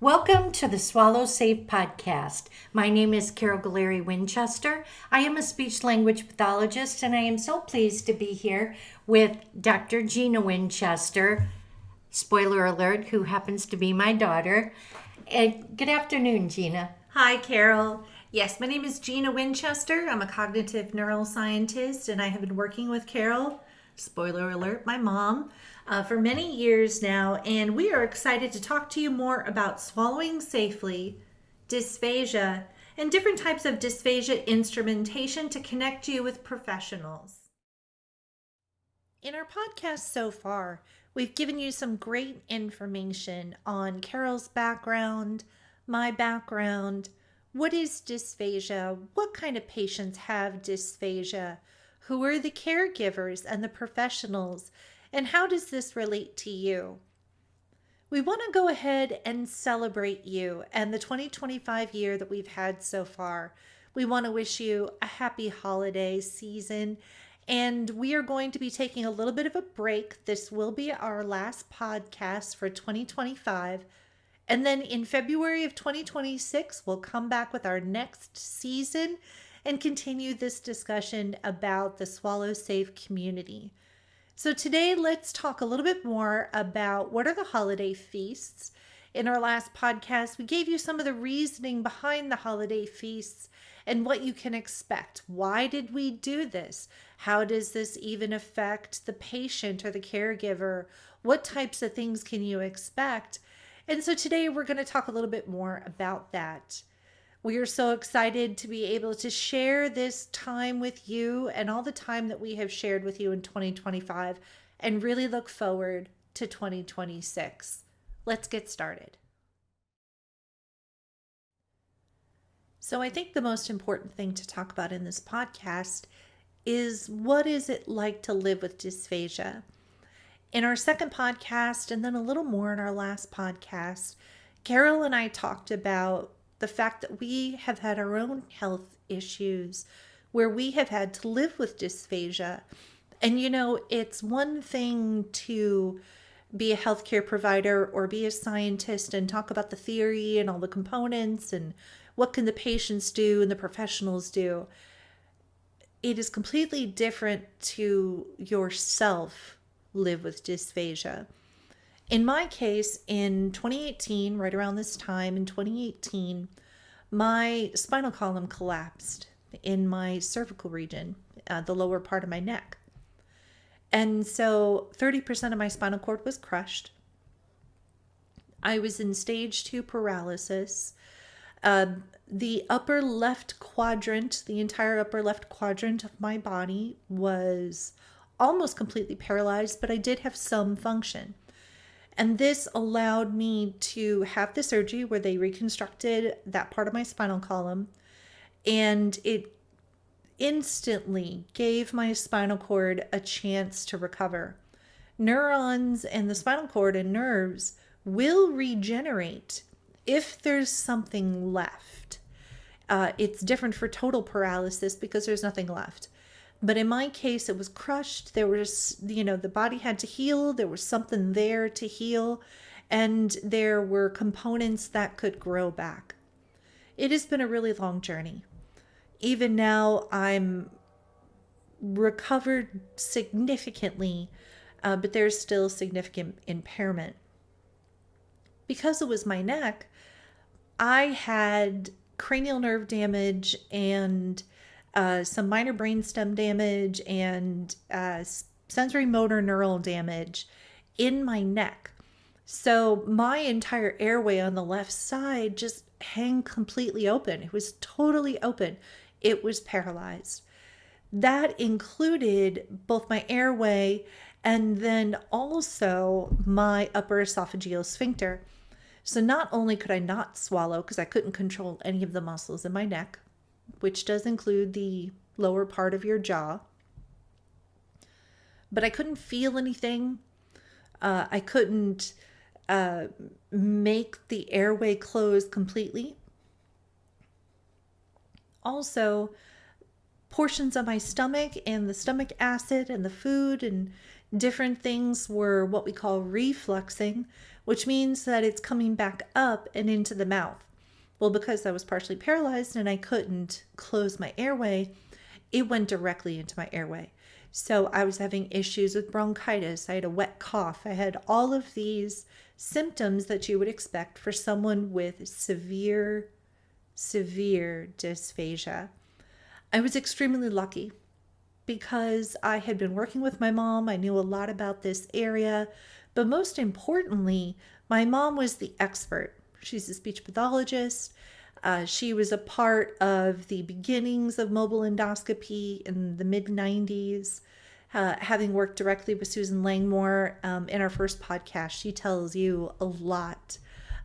Welcome to the Swallow Safe podcast. My name is Carol Galleri Winchester. I am a speech language pathologist, and I am so pleased to be here with Dr. Jeanna Winchester, spoiler alert, who happens to be my daughter. Good afternoon, Jeanna. Hi, Carol. Yes, my name is Jeanna Winchester. I'm a cognitive neuroscientist, and I have been working with Carol, spoiler alert, my mom, for many years now. And we are excited to talk to you more about swallowing safely, dysphagia, and different types of dysphagia instrumentation to connect you with professionals. In our podcast so far, we've given you some great information on Carol's background, my background. What is dysphagia? What kind of patients have dysphagia? Who are the caregivers and the professionals? And how does this relate to you? We want to go ahead and celebrate you and the 2025 year that we've had so far. We want to wish you a happy holiday season. And we are going to be taking a little bit of a break. This will be our last podcast for 2025. And then in February of 2026, we'll come back with our next season and continue this discussion about the Swallow Safe community. So today, let's talk a little bit more about what are the holiday feasts. In our last podcast, we gave you some of the reasoning behind the holiday feasts and what you can expect. Why did we do this? How does this even affect the patient or the caregiver? What types of things can you expect? And so today we're going to talk a little bit more about that. We are so excited to be able to share this time with you and all the time that we have shared with you in 2025 and really look forward to 2026. Let's get started. So I think the most important thing to talk about in this podcast is what is it like to live with dysphagia? In our second podcast, and then a little more in our last podcast, Carol and I talked about the fact that we have had our own health issues where we have had to live with dysphagia. And it's one thing to be a healthcare provider or be a scientist and talk about the theory and all the components and what can the patients do and the professionals do. It is completely different to yourself live with dysphagia. In my case, in 2018, right around this time in 2018, my spinal column collapsed in my cervical region, the lower part of my neck. And so 30% of my spinal cord was crushed. I was in stage 2 paralysis. The upper left quadrant, the entire upper left quadrant of my body was almost completely paralyzed, but I did have some function. And this allowed me to have the surgery where they reconstructed that part of my spinal column. And it instantly gave my spinal cord a chance to recover. Neurons and the spinal cord and nerves will regenerate if there's something left. It's different for total paralysis because there's nothing left. But in my case, it was crushed. There was, the body had to heal. There was something there to heal. And there were components that could grow back. It has been a really long journey. Even now, I'm recovered significantly, but there's still significant impairment. Because it was my neck, I had cranial nerve damage and some minor brainstem damage and sensory motor neural damage in my neck. So my entire airway on the left side just hung completely open. It was totally open. It was paralyzed. That included both my airway and then also my upper esophageal sphincter. So not only could I not swallow because I couldn't control any of the muscles in my neck, which does include the lower part of your jaw, but I couldn't feel anything. I couldn't make the airway close completely. Also, portions of my stomach and the stomach acid and the food and Different things were what we call refluxing, which means that it's coming back up and into the mouth. Well, because I was partially paralyzed and I couldn't close my airway, it went directly into my airway. So I was having issues with bronchitis. I had a wet cough. I had all of these symptoms that you would expect for someone with severe dysphagia. I was extremely lucky because I had been working with my mom. I knew a lot about this area, but most importantly, my mom was the expert. She's a speech pathologist. She was a part of the beginnings of mobile endoscopy in the mid-90s. Having worked directly with Susan Langmore in our first podcast, she tells you a lot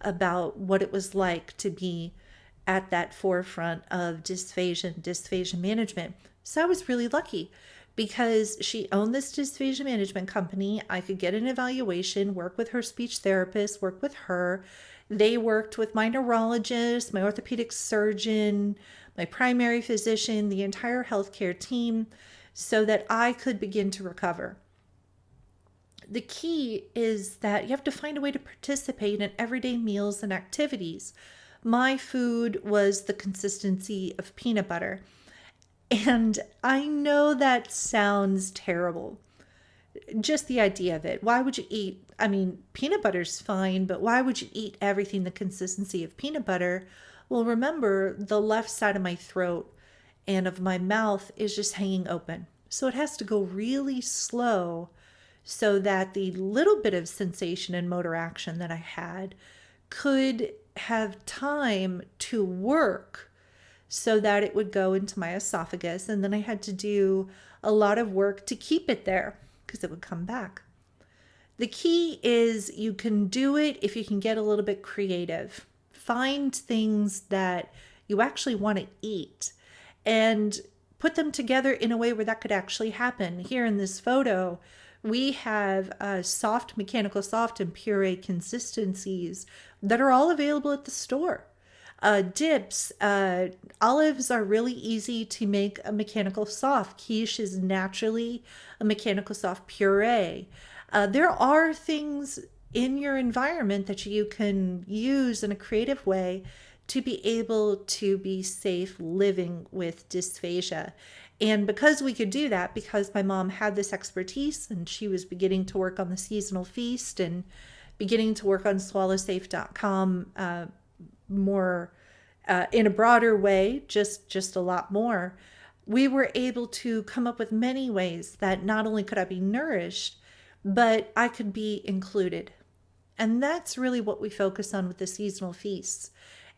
about what it was like to be at that forefront of dysphagia management. So I was really lucky because she owned this dysphagia management company. I could get an evaluation, work with her speech therapist, work with her. They worked with my neurologist, my orthopedic surgeon, my primary physician, the entire healthcare team, so that I could begin to recover. The key is that you have to find a way to participate in everyday meals and activities. My food was the consistency of peanut butter. And I know that sounds terrible. Just the idea of it. Why would you eat? I mean, peanut butter's fine, but why would you eat everything the consistency of peanut butter? Well, remember, the left side of my throat and of my mouth is just hanging open. So it has to go really slow so that the little bit of sensation and motor action that I had could have time to work so that it would go into my esophagus. And then I had to do a lot of work to keep it there because it would come back. The key is you can do it if you can get a little bit creative. Find things that you actually want to eat and put them together in a way where that could actually happen. Here in this photo, we have soft, mechanical soft, and puree consistencies that are all available at the store. Dips, olives are really easy to make a mechanical soft. Quiche is naturally a mechanical soft puree. There are things in your environment that you can use in a creative way to be able to be safe living with dysphagia. And because we could do that, because my mom had this expertise and she was beginning to work on the seasonal feast and beginning to work on swallowsafe.com more in a broader way, just a lot more, we were able to come up with many ways that not only could I be nourished, but I could be included. And that's really what we focus on with the seasonal feasts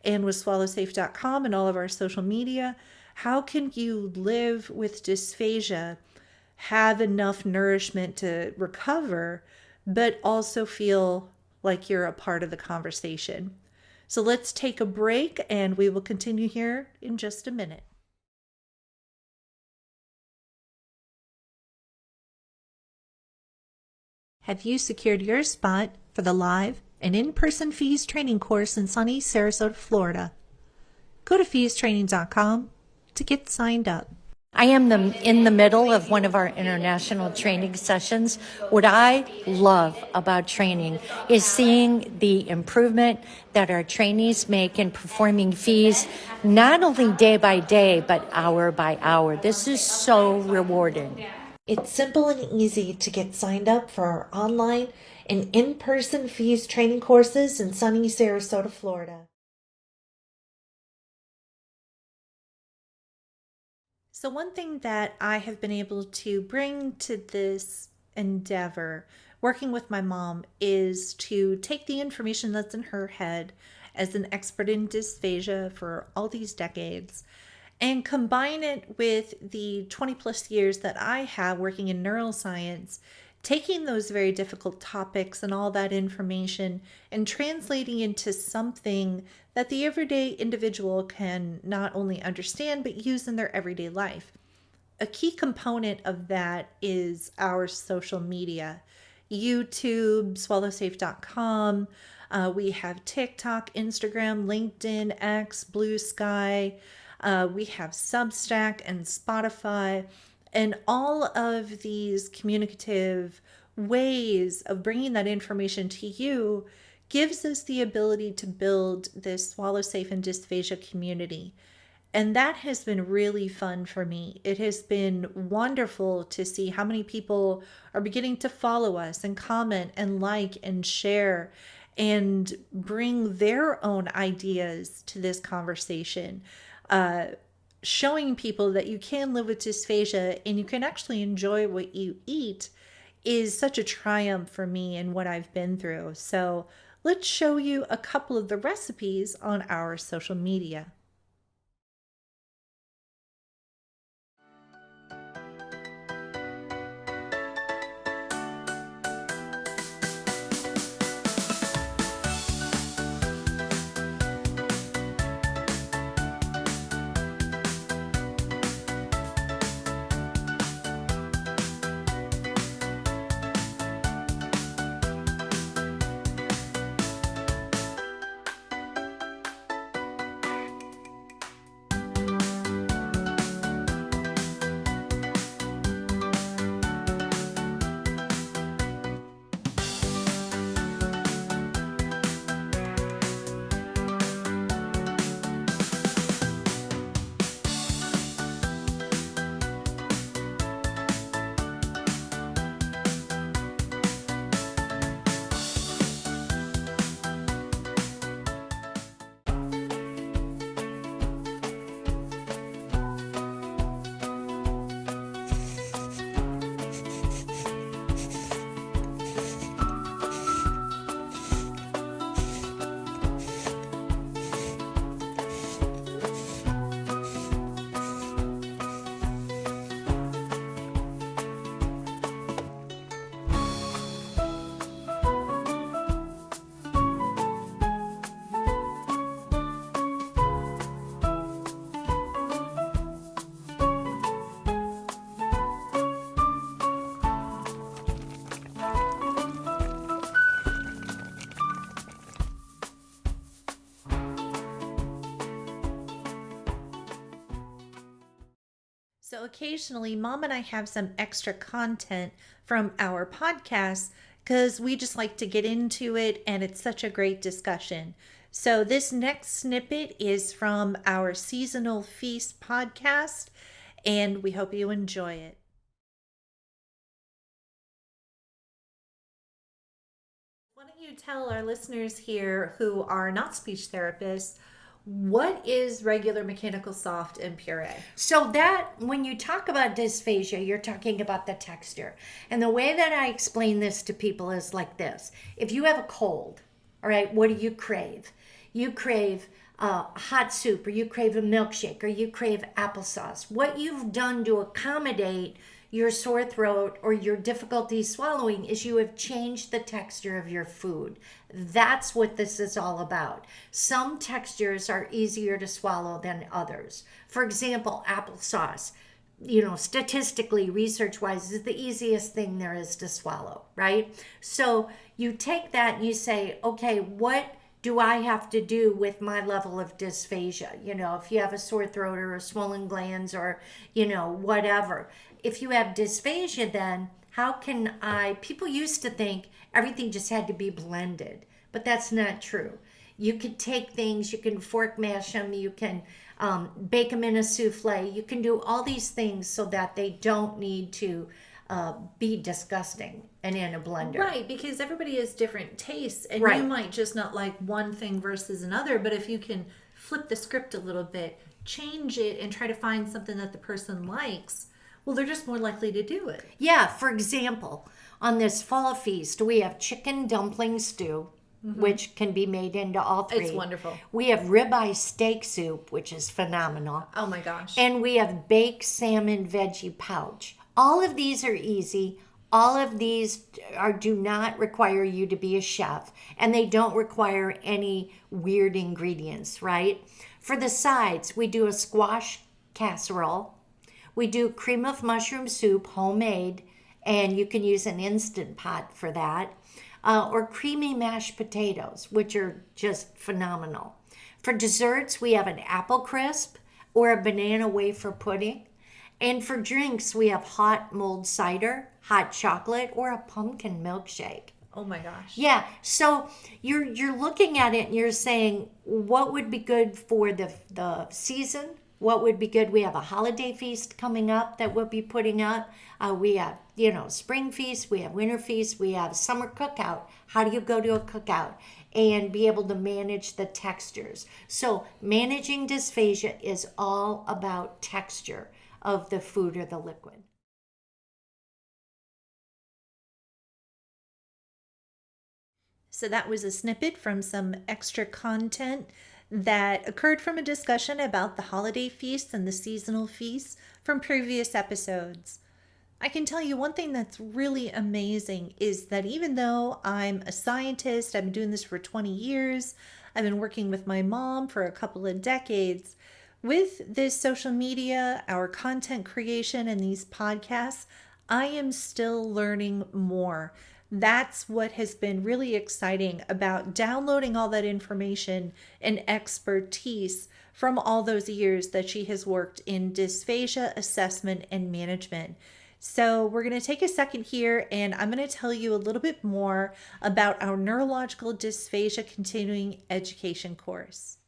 and with swallowsafe.com and all of our social media. How can you live with dysphagia, have enough nourishment to recover, but also feel like you're a part of the conversation? So let's take a break and we will continue here in just a minute. Have you secured your spot for the live and in-person FEES training course in sunny Sarasota, Florida? Go to feestraining.com to get signed up. I am in the middle of one of our international training sessions. What I love about training is seeing the improvement that our trainees make in performing fees, not only day by day, but hour by hour. This is so rewarding. It's simple and easy to get signed up for our online and in-person FEES training courses in sunny Sarasota, Florida. So one thing that I have been able to bring to this endeavor, working with my mom, is to take the information that's in her head as an expert in dysphagia for all these decades and combine it with the 20 plus years that I have working in neuroscience, taking those very difficult topics and all that information and translating into something that the everyday individual can not only understand but use in their everyday life. A key component of that is our social media. YouTube, swallowsafe.com. We have TikTok, Instagram, LinkedIn, X, Blue Sky. We have Substack and Spotify. And all of these communicative ways of bringing that information to you gives us the ability to build this Swallow Safe and Dysphagia community. And that has been really fun for me. It has been wonderful to see how many people are beginning to follow us and comment and like and share and bring their own ideas to this conversation. Showing people that you can live with dysphagia and you can actually enjoy what you eat is such a triumph for me and what I've been through. So let's show you a couple of the recipes on our social media. So occasionally, Mom and I have some extra content from our podcast because we just like to get into it and it's such a great discussion. So this next snippet is from our Seasonal Feast podcast, and we hope you enjoy it. Why don't you tell our listeners here who are not speech therapists, what is regular mechanical soft and puree? So that when you talk about dysphagia, you're talking about the texture. And the way that I explain this to people is like this. If you have a cold, all right, what do you crave? You crave hot soup, or you crave a milkshake, or you crave applesauce. What you've done to accommodate your sore throat or your difficulty swallowing is you have changed the texture of your food. That's what this is all about. Some textures are easier to swallow than others. For example, applesauce, statistically, research-wise, is the easiest thing there is to swallow, right? So you take that and you say, okay, what do I have to do with my level of dysphagia? If you have a sore throat or a swollen glands or, whatever. If you have dysphagia, then how can people used to think everything just had to be blended, but that's not true. You could take things, you can fork mash them, you can bake them in a souffle, you can do all these things so that they don't need to be disgusting and in a blender. Right, because everybody has different tastes, and Right. you might just not like one thing versus another, but if you can flip the script a little bit, change it, and try to find something that the person likes, well, they're just more likely to do it. Yeah, for example, on this fall feast, we have chicken dumpling stew, which can be made into all three. It's wonderful. We have ribeye steak soup, which is phenomenal. Oh my gosh. And we have baked salmon veggie pouch. All of these are easy. All of these do not require you to be a chef, and they don't require any weird ingredients, right? For the sides, we do a squash casserole. We do cream of mushroom soup, homemade, and you can use an Instant Pot for that. Or creamy mashed potatoes, which are just phenomenal. For desserts, we have an apple crisp or a banana wafer pudding. And for drinks, we have hot mulled cider, hot chocolate, or a pumpkin milkshake. Oh my gosh. Yeah, so you're looking at it and you're saying what would be good for the season? What would be good? We have a holiday feast coming up that we'll be putting up. We have, spring feast, we have winter feast, we have summer cookout. How do you go to a cookout and be able to manage the textures? So managing dysphagia is all about texture of the food or the liquid. So that was a snippet from some extra content that occurred from a discussion about the holiday feasts and the seasonal feasts from previous episodes. I can tell you one thing that's really amazing is that even though I'm a scientist, I've been doing this for 20 years, I've been working with my mom for a couple of decades, with this social media, our content creation, and these podcasts, I am still learning more. That's what has been really exciting about downloading all that information and expertise from all those years that she has worked in dysphagia assessment and management. So we're going to take a second here and I'm going to tell you a little bit more about our neurological dysphagia continuing education course.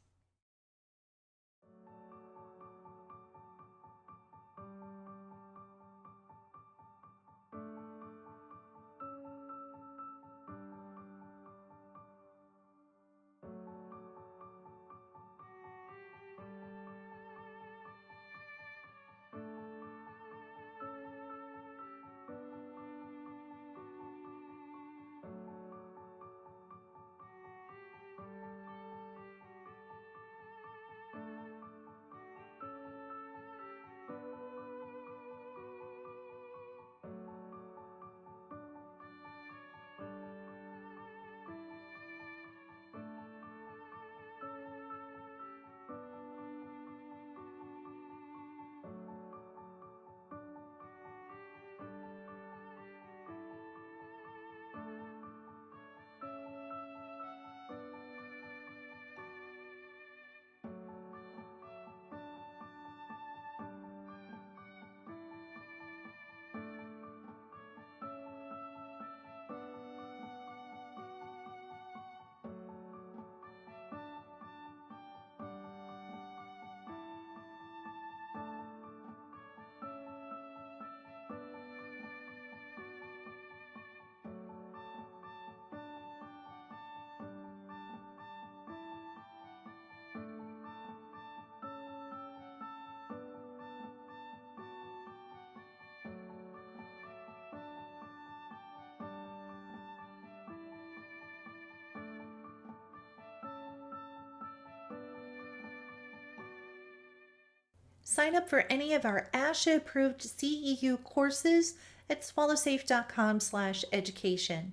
Sign up for any of our ASHA-approved CEU courses at swallowsafe.com/education.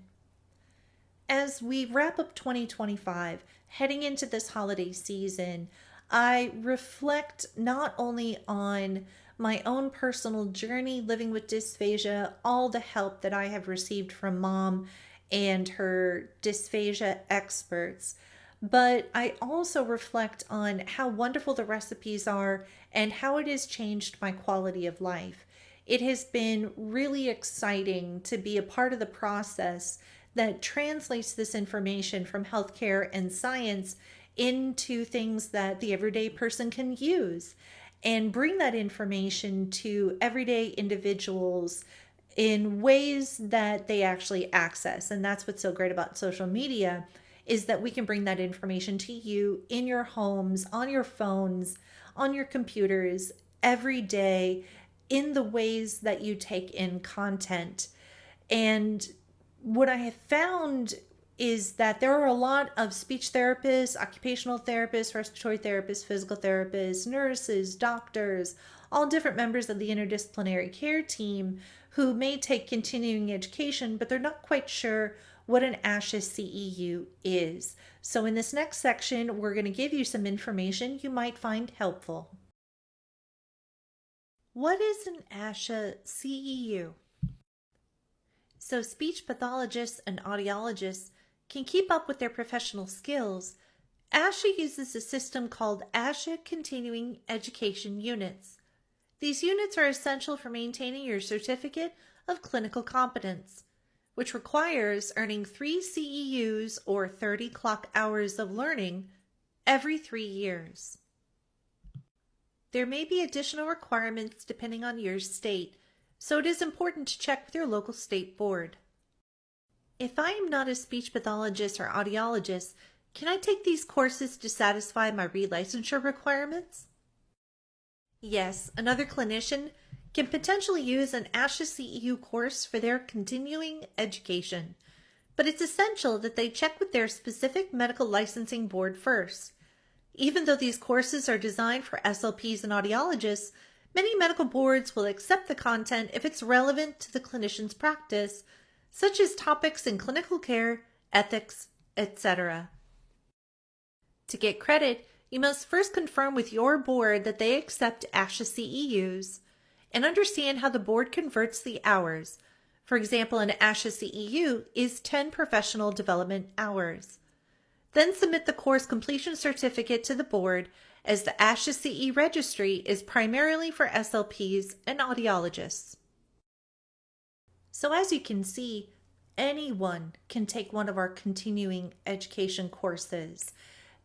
As we wrap up 2025, heading into this holiday season, I reflect not only on my own personal journey living with dysphagia, all the help that I have received from mom and her dysphagia experts, but I also reflect on how wonderful the recipes are and how it has changed my quality of life. It has been really exciting to be a part of the process that translates this information from healthcare and science into things that the everyday person can use and bring that information to everyday individuals in ways that they actually access. And that's what's so great about social media, is that we can bring that information to you in your homes, on your phones, on your computers, every day, in the ways that you take in content. And what I have found is that there are a lot of speech therapists, occupational therapists, respiratory therapists, physical therapists, nurses, doctors, all different members of the interdisciplinary care team who may take continuing education, but they're not quite sure what an ASHA CEU is. So in this next section, we're going to give you some information you might find helpful. What is an ASHA CEU? So speech pathologists and audiologists can keep up with their professional skills. ASHA uses a system called ASHA Continuing Education Units. These units are essential for maintaining your certificate of clinical competence, which requires earning 3 CEUs or 30 clock hours of learning every 3 years. There may be additional requirements depending on your state, so it is important to check with your local state board. If I am not a speech pathologist or audiologist, can I take these courses to satisfy my relicensure requirements? Yes, another clinician can potentially use an ASHA CEU course for their continuing education, but it's essential that they check with their specific medical licensing board first. Even though these courses are designed for SLPs and audiologists, many medical boards will accept the content if it's relevant to the clinician's practice, such as topics in clinical care, ethics, etc. To get credit, you must first confirm with your board that they accept ASHA CEUs and understand how the board converts the hours. For example, an ASHA CEU is 10 professional development hours. Then submit the course completion certificate to the board, as the ASHA CE registry is primarily for SLPs and audiologists. So as you can see, anyone can take one of our continuing education courses.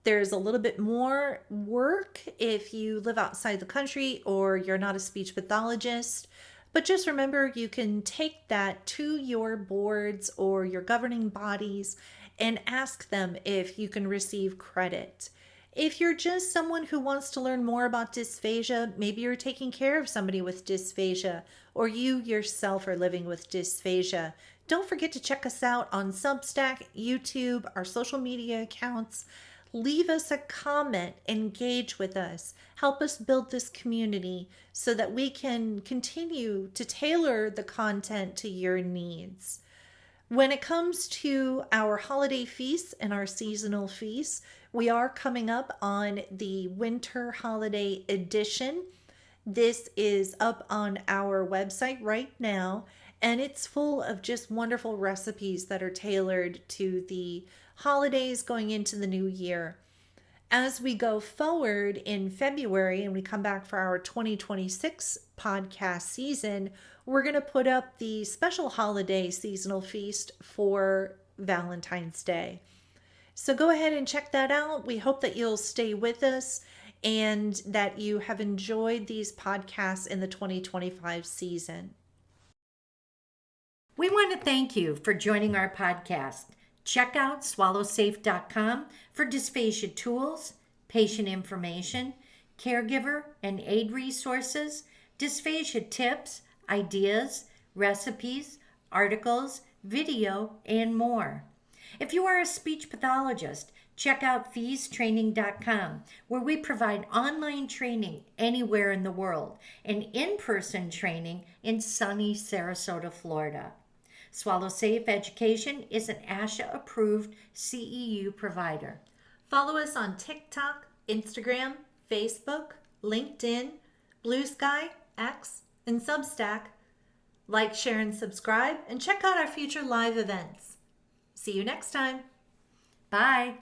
There's a little bit more work if you live outside the country or you're not a speech pathologist, but just remember you can take that to your boards or your governing bodies and ask them if you can receive credit. If you're just someone who wants to learn more about dysphagia, maybe you're taking care of somebody with dysphagia, or you yourself are living with dysphagia, don't forget to check us out on Substack, YouTube, our social media accounts. Leave us a comment, engage with us, help us build this community so that we can continue to tailor the content to your needs. When it comes to our holiday feasts and our seasonal feasts, we are coming up on the winter holiday edition. This is up on our website right now, and it's full of just wonderful recipes that are tailored to the holidays going into the new year. As we go forward in February and we come back for our 2026 podcast season, we're going to put up the special holiday seasonal feast for Valentine's Day. So go ahead and check that out. We hope that you'll stay with us and that you have enjoyed these podcasts in the 2025 season. We want to thank you for joining our podcast. Check out swallowsafe.com for dysphagia tools, patient information, caregiver and aid resources, dysphagia tips, ideas, recipes, articles, video, and more. If you are a speech pathologist, check out feestraining.com, where we provide online training anywhere in the world and in-person training in sunny Sarasota, Florida. Swallow Safe Education is an ASHA-approved CEU provider. Follow us on TikTok, Instagram, Facebook, LinkedIn, Blue Sky, X, and Substack. Like, share, and subscribe, and check out our future live events. See you next time. Bye.